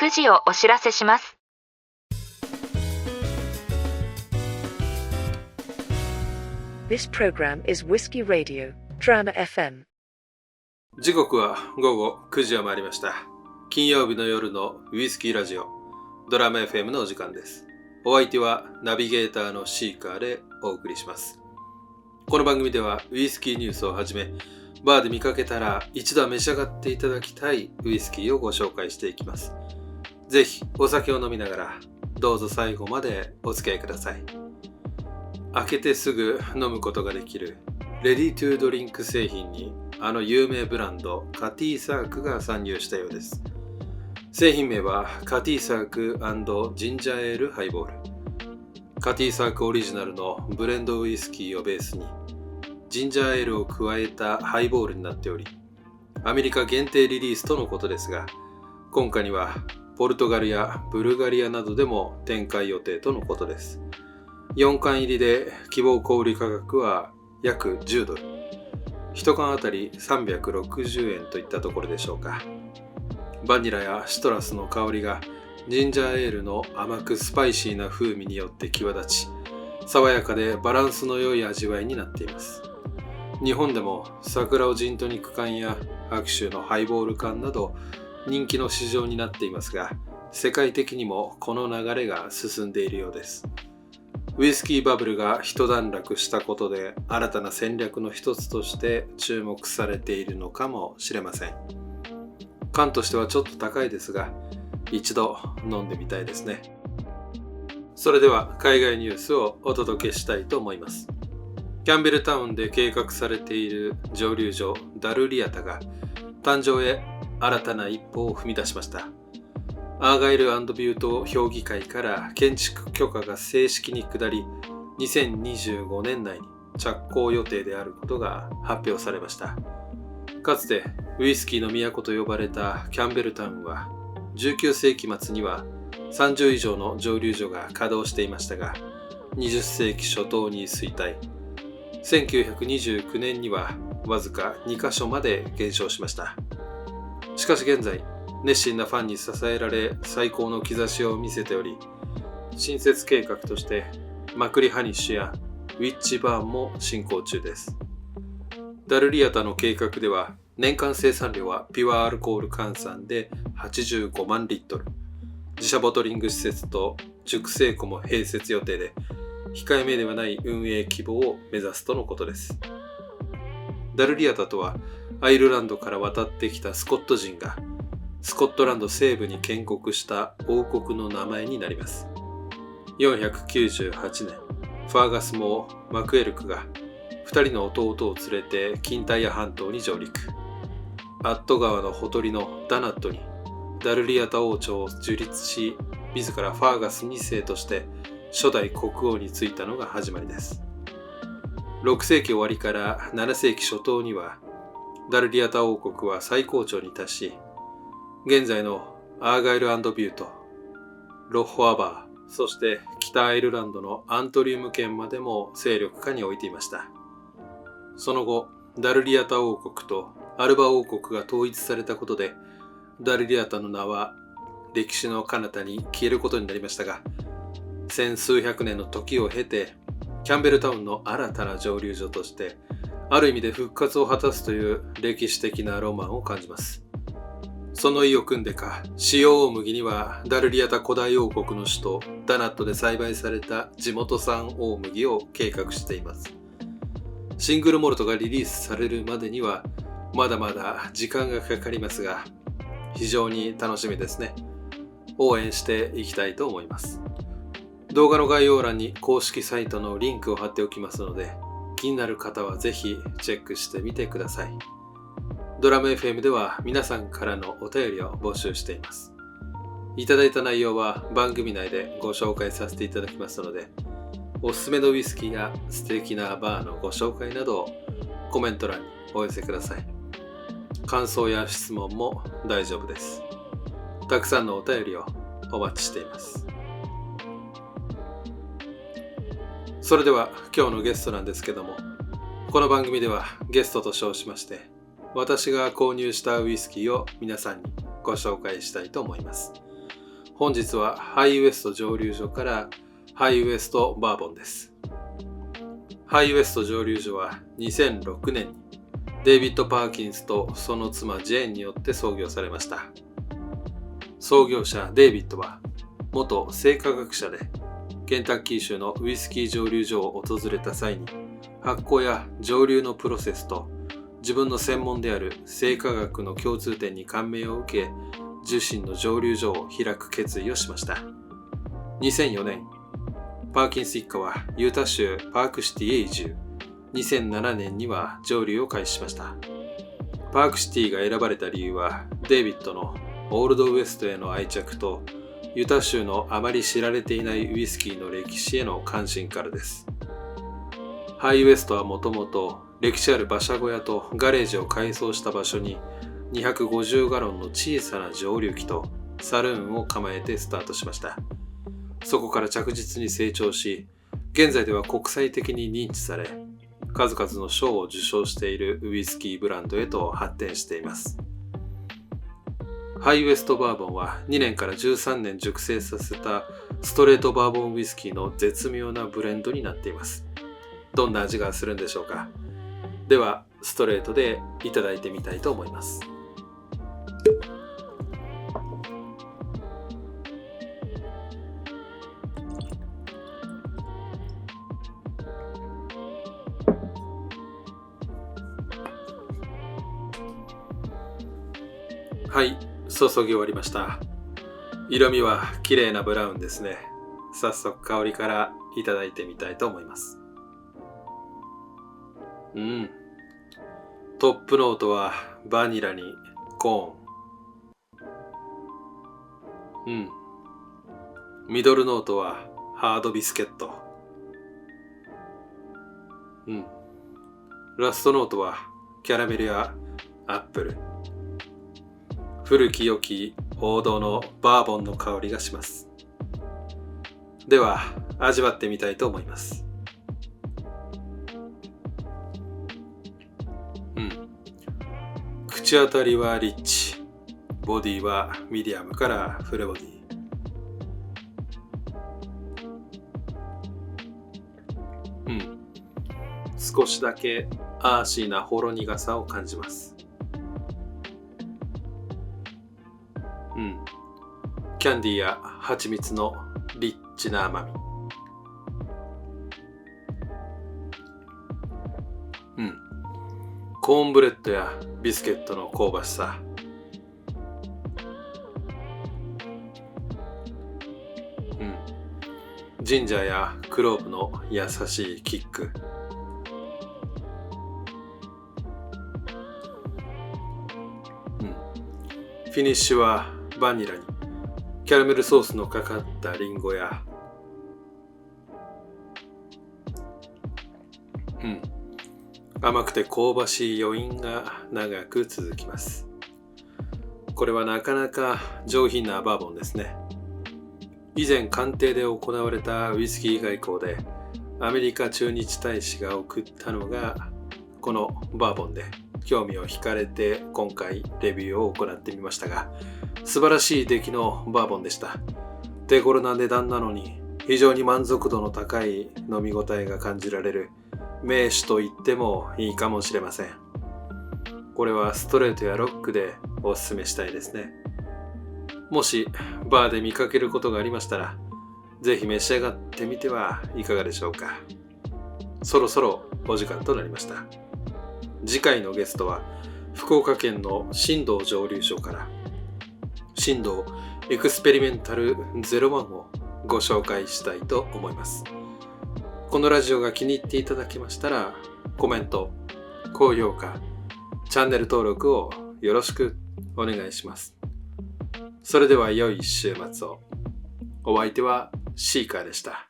9時をお知らせします。This program is Whiskey Radio, Drama FM. 時刻は午後9時を回りました。金曜日の夜のウイスキーラジオ、ドラマ FM のお時間です。お相手はナビゲーターのシーカーでお送りします。この番組ではウイスキーニュースをはじめ、バーで見かけたら一度は召し上がっていただきたいウイスキーをご紹介していきます。ぜひお酒を飲みながらどうぞ最後までお付き合いください。開けてすぐ飲むことができるレディトゥドリンク製品にあの有名ブランドカティーサークが参入したようです。製品名はカティーサーク&ジンジャーエールハイボール。カティーサークオリジナルのブレンドウイスキーをベースにジンジャーエールを加えたハイボールになっており、アメリカ限定リリースとのことですが、今回にはポルトガルやブルガリアなどでも展開予定とのことです。4缶入りで希望小売価格は約10ドル。1缶あたり360円といったところでしょうか。バニラやシトラスの香りがジンジャーエールの甘くスパイシーな風味によって際立ち、爽やかでバランスの良い味わいになっています。日本でも桜尾ジントニック缶や白州のハイボール缶など人気の市場になっていますが、世界的にもこの流れが進んでいるようです。ウイスキーバブルが一段落したことで新たな戦略の一つとして注目されているのかもしれません。缶としてはちょっと高いですが、一度飲んでみたいですね。それでは海外ニュースをお届けしたいと思います。キャンベルタウンで計画されている蒸留所ダルリアタが誕生へ新たな一歩を踏み出しました。アーガイル&ビュート評議会から建築許可が正式に下り、2025年内に着工予定であることが発表されました。かつてウイスキーの都と呼ばれたキャンベルタウンは、19世紀末には30以上の蒸留所が稼働していましたが、20世紀初頭に衰退。1929年にはわずか2カ所まで減少しました。しかし現在、熱心なファンに支えられ最高の兆しを見せており、新設計画としてマクリハニッシュやウィッチバーンも進行中です。ダルリアタの計画では年間生産量はピュアアルコール換算で85万リットル、自社ボトリング施設と熟成庫も併設予定で、控えめではない運営規模を目指すとのことです。ダルリアタとはアイルランドから渡ってきたスコット人がスコットランド西部に建国した王国の名前になります。498年、ファーガスモー・マクエルクが2人の弟を連れてキンタイヤ半島に上陸。アット川のほとりのダナットにダルリアタ王朝を樹立し、自らファーガス2世として初代国王に就いたのが始まりです。6世紀終わりから7世紀初頭にはダルリアタ王国は最高潮に達し、現在のアーガイル&ビュート、ロッホアバー、そして北アイルランドのアントリウム県までも勢力下に置いていました。その後、ダルリアタ王国とアルバ王国が統一されたことで、ダルリアタの名は歴史の彼方に消えることになりましたが、千数百年の時を経て、キャンベルタウンの新たな蒸留所として、ある意味で復活を果たすという歴史的なロマンを感じます。その意を組んでか、使用大麦にはダルリアタ古代王国の首都ダナットで栽培された地元産大麦を計画しています。シングルモルトがリリースされるまでにはまだまだ時間がかかりますが、非常に楽しみですね。応援していきたいと思います。動画の概要欄に公式サイトのリンクを貼っておきますので、気になる方はぜひチェックしてみてください。ドラム FM では皆さんからのお便りを募集しています。いただいた内容は番組内でご紹介させていただきますので、おすすめのウイスキーや素敵なバーのご紹介などをコメント欄にお寄せください。感想や質問も大丈夫です。たくさんのお便りをお待ちしています。それでは今日のゲストなんですけども、この番組ではゲストと称しまして、私が購入したウイスキーを皆さんにご紹介したいと思います。本日はハイウエスト蒸留所からハイウエストバーボンです。ハイウエスト蒸留所は2006年にデイビッド・パーキンスとその妻ジェーンによって創業されました。創業者デイビッドは元生化学者で、ケンタッキー州のウイスキー蒸留所を訪れた際に発酵や蒸留のプロセスと自分の専門である生化学の共通点に感銘を受け、自身の蒸留所を開く決意をしました。2004年、パーキンス一家はユータ州パークシティへ移住。2007年には蒸留を開始しました。パークシティが選ばれた理由は、デイビッドのオールドウエストへの愛着とユタ州のあまり知られていないウイスキーの歴史への関心からです。ハイウエストはもともと歴史ある馬車小屋とガレージを改装した場所に250ガロンの小さな蒸留機とサルーンを構えてスタートしました。そこから着実に成長し、現在では国際的に認知され、数々の賞を受賞しているウイスキーブランドへと発展しています。ハイウエストバーボンは2年から13年熟成させたストレートバーボンウイスキーの絶妙なブレンドになっています。どんな味がするんでしょうか。ではストレートでいただいてみたいと思います。はい、注ぎ終わりました。色味は綺麗なブラウンですね。早速香りからいただいてみたいと思います。トップノートはバニラにコーン。ミドルノートはハードビスケット。ラストノートはキャラメルやアップル。古き良き王道のバーボンの香りがします。では味わってみたいと思います。口当たりはリッチ、ボディはミディアムからフルボディ。少しだけアーシーなほろ苦さを感じます。キャンディーや蜂蜜のリッチな甘み。コーンブレッドやビスケットの香ばしさ。ジンジャーやクローブの優しいキック。フィニッシュはバニラにキャラメルソースのかかったリンゴや甘くて香ばしい余韻が長く続きます。これはなかなか上品なバーボンですね。以前官邸で行われたウイスキー外交でアメリカ駐日大使が送ったのがこのバーボンで、興味を惹かれて今回レビューを行ってみましたが、素晴らしい出来のバーボンでした。手頃な値段なのに非常に満足度の高い飲み応えが感じられる名手と言ってもいいかもしれません。これはストレートやロックでおすすめしたいですね。もしバーで見かけることがありましたら、ぜひ召し上がってみてはいかがでしょうか。そろそろお時間となりました。次回のゲストは福岡県の新道蒸留所から新道エクスペリメンタル01をご紹介したいと思います。このラジオが気に入っていただけましたら、コメント、高評価、チャンネル登録をよろしくお願いします。それでは良い週末を。お相手はシーカーでした。